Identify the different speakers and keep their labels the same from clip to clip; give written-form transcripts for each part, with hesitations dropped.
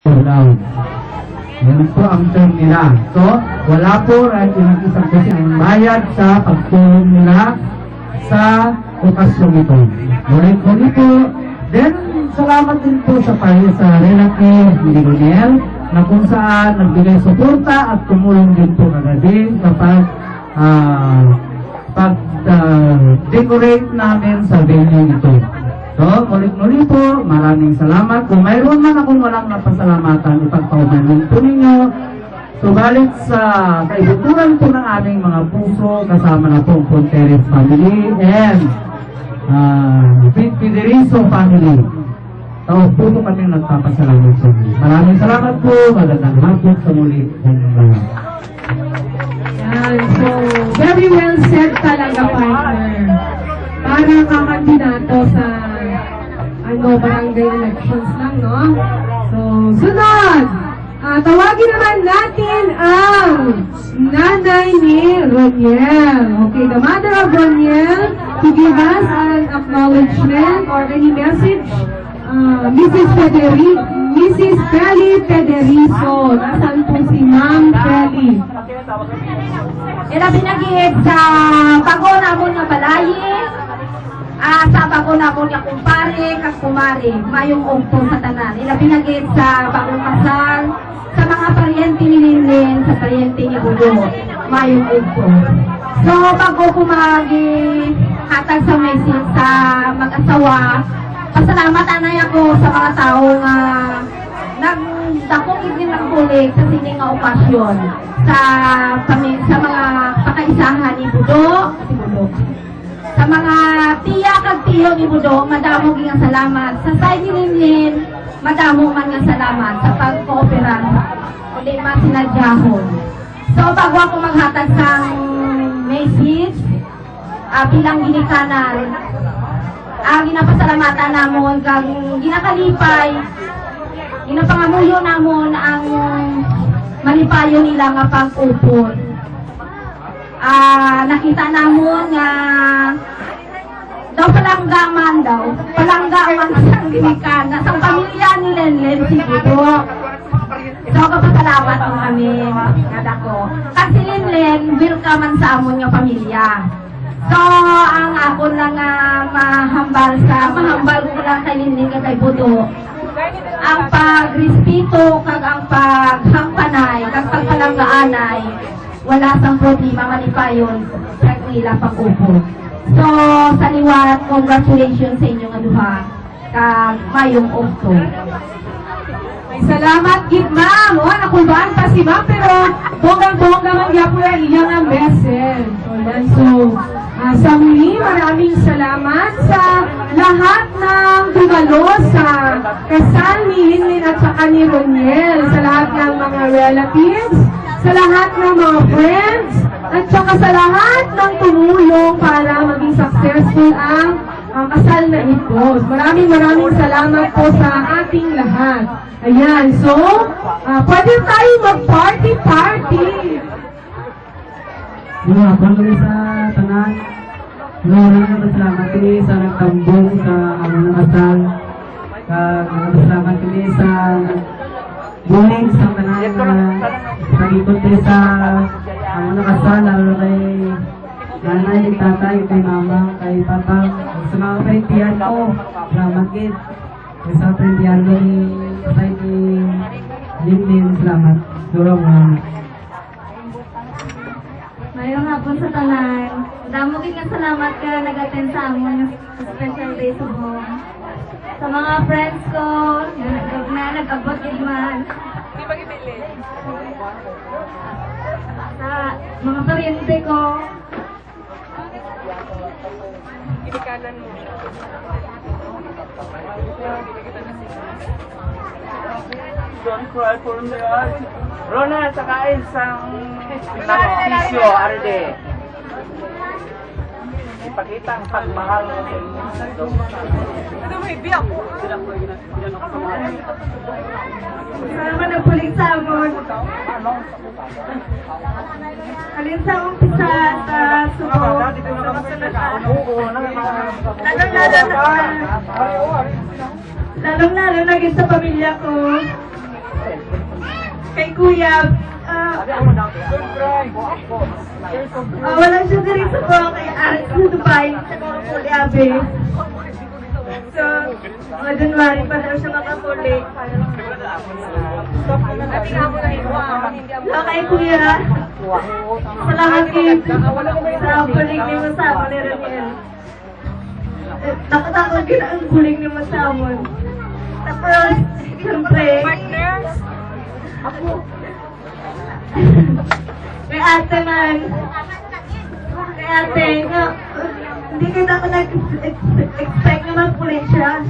Speaker 1: Tulong. Yan po ang term nila. So, wala po right yung isang kasi ang bayad sa pagtulong nila sa okasyon ito. Muli po. Then, salamat din po sa relative ni Ronel na kung saan nagbigay suporta at tumulong din po kagabi kapag decorate namin sa venue ito. So, muli po, maraming salamat. Kung mayroon man akong walang napasalamatan, ipagpaumanin po ninyo. Subalit sa kaibuturan po ng aming mga puso, kasama na po ang Ponteres family and Federizo family. Tao po kami nagpapasalamat sa inyo. Maraming salamat po. Magandang hapon sa muli.
Speaker 2: Yan. So, very well said talaga, partner. Para kakandidato sa barangay elections lang, no? So, sunod! Tawagin naman natin ang nanay ni Roniel. Okay, the mother of Roniel to give us an acknowledgement or any message. Mrs. Feli Federizo. Nasaan po si Ma'am Feli?
Speaker 3: Ila pinagihit sa pagona mo nga balayi, sa pagona mo nga kumpare, kag kumare, mayong ugtong sa tanan. Ila pinagihit sa bagong kasal, sa mga paryente ni Linlin, sa paryente ni Budo, mayong ugtong. So, bago ko hatag sa message sa mag-asawa, pasalamatan na ako sa mga tao nga nagdakong din ng bulig sa sining nga okasyon sa mga pakaisahan ni Budo, sa mga tiya kag tiyo ni Budo, madamo nga salamat. Sa side ni Linlin, madamo man nga salamat sa pag-coopera o di man sinadyahon. So, bago ako maghatag sa message, bilang ginikanan, ginapasalamatan namon kag ginakalipay, ginapangamuyo namon ang malipayo nila nga pag-upod. Nakita namon nga palanggaman sa ginikanan sa pamilya ni Lenlen si Budo. So, kapasalamat mo kami nga dako. Kasi Lenlen, welcome man sa amon nga pamilya. So, ang ako lang mahambal ko lang kay Linlin kay Budo, ang pagrespeto kag ang paghampanay kag pagpalanggaanay, wala sang problema malipayon sa nila pag-upo. So, sa liwat, congratulations sa inyo nga duha kag mayong ugto.
Speaker 2: Salamat, Gid Ma'am. Nakulbaan pa si Ma'am, pero bonggang-bongga man gyapon ang iyang message. So, sa muli, maraming salamat sa lahat ng dumalo sa kasal ni Linlin at saka ni Roniel, sa lahat ng mga relatives, sa lahat ng mga friends, at saka sa lahat ng tumulong para maging successful ang kasal na ito. Maraming salamat po sa ating lahat. Ayan, so, pwede tayo mag-party-party.
Speaker 1: Mga pagkali sa tanan, maraming salamat kini sa nagtambong sa among kasal. Salamat kini sa buling sa tanan sa ikot sa among kasal, lalo kay nanay, kay tatay, kay mama, kay papa, sa mga printiyan ko. Salamat kid. Sa printiyan ko ni Linlin, salamat. Durong
Speaker 3: Mayroong hapon sa tanan. Damo gid nga salamat ka nag-attend sa amon special day subong. Sa mga friends ko na nag-abot gid man. Di ba gibili? Sa mga paryente ko. Kinikanan mo.
Speaker 4: Don't cry for me. Ronald, sakain sang pisyo, arde. Ipakita ang pagmahal mo sa inyo. Ano may biyak?
Speaker 3: Sama ng pulig sa amon. Alin sa umpisa sa subo. Lalong-lalo na sa pamilya ko. Kuya, wala siya din sa mga kay Alex sa Dubai, sa mga Kuliabe. So, mga January pa daw siya makapuli. So, kay Kuya, salamat kay sa puling ni Masamo ni Raniel. Nakatakot yun ang puling ni Masamo. Tapos, siyempre, ako, kay ate man, kay ate, nga, hindi kita ako nag-expect na magpulit siya.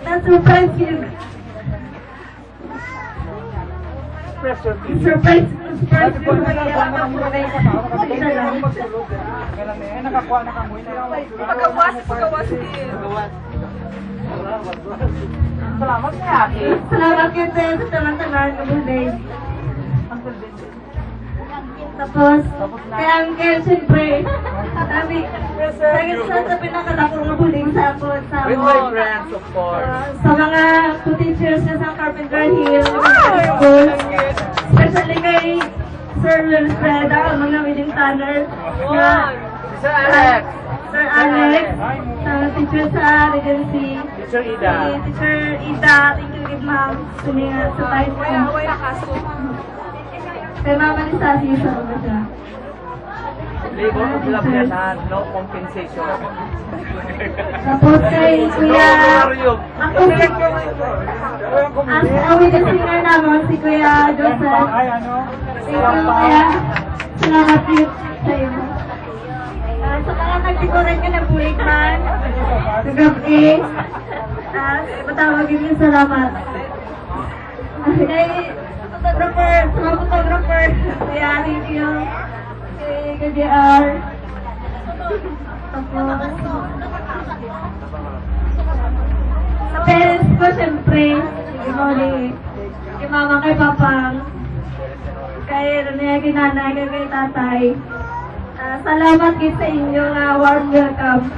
Speaker 3: Na-surprise yun. Surprise yun kaya magpulit. Isa lang.
Speaker 4: Salamat kay ate.
Speaker 3: Salamat kayo sa taman-taman ng buhay. Tapos, kaya Uncle, siyempre, sa pinakalakong mabuling sa ako, sa
Speaker 4: With my friends, of course.
Speaker 3: sa mga co-teachers na sa Carpenter Hill School, especially kay Sir Wilfred, ang mga willing tanner,
Speaker 4: Sir Alex.
Speaker 3: Sir Alex, sa teacher sa Regency,
Speaker 4: Teacher Ida.
Speaker 3: Teacher Ida, thank you kay ma'am, sumingat sa tayo ko. Kay mama ni Sassy sa umaga.
Speaker 4: Labor of love yan, no compensation.
Speaker 3: Tapos kay Kuya, ako si ang with the singer namin, si Kuya Joseph. Thank you, Kuya. Salamat din sa iyo. Sa mga nag-decorate ka ng bulikman, sa Group A, patawagin niyo salamat. Kay photographer, sa mga photographer, Kuya Review, kay KJR. Tapos, sa parents ko, syempre, kay Molly, kay mama, kay papang, kay Rene, kay nanay, kay tatay. Salamat kayo sa inyo na warm welcome.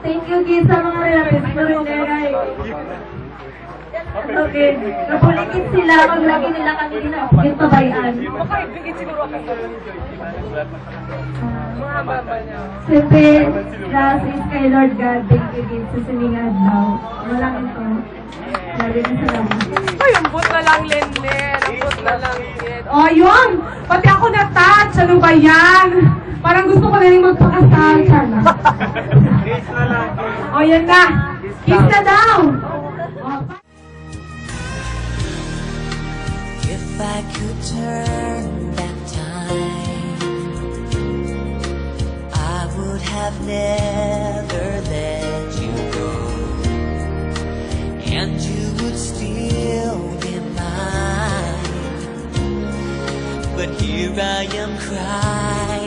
Speaker 3: Thank you kayo sa mga relatives ko rin kay. Okay, napulikit sila kung lagi nila kami dinapagin pabayaan. Siyempre, gracias kay Lord God, thank you din sa siningad daw. Walang ito. Lagi na salamat.
Speaker 2: Ay, ambot na lang, Lenlen. Ambot na lang, Len. Oh, yun! Pati ako na-touch. Ano ba yan? Parang gusto ko na rin magpakasal. Sana.
Speaker 4: Kiss na lang.
Speaker 2: Oh, yan na. Kiss na daw. Oh,
Speaker 5: If I could turn back time, I would have never let you go, and you would still be mine. But here I am crying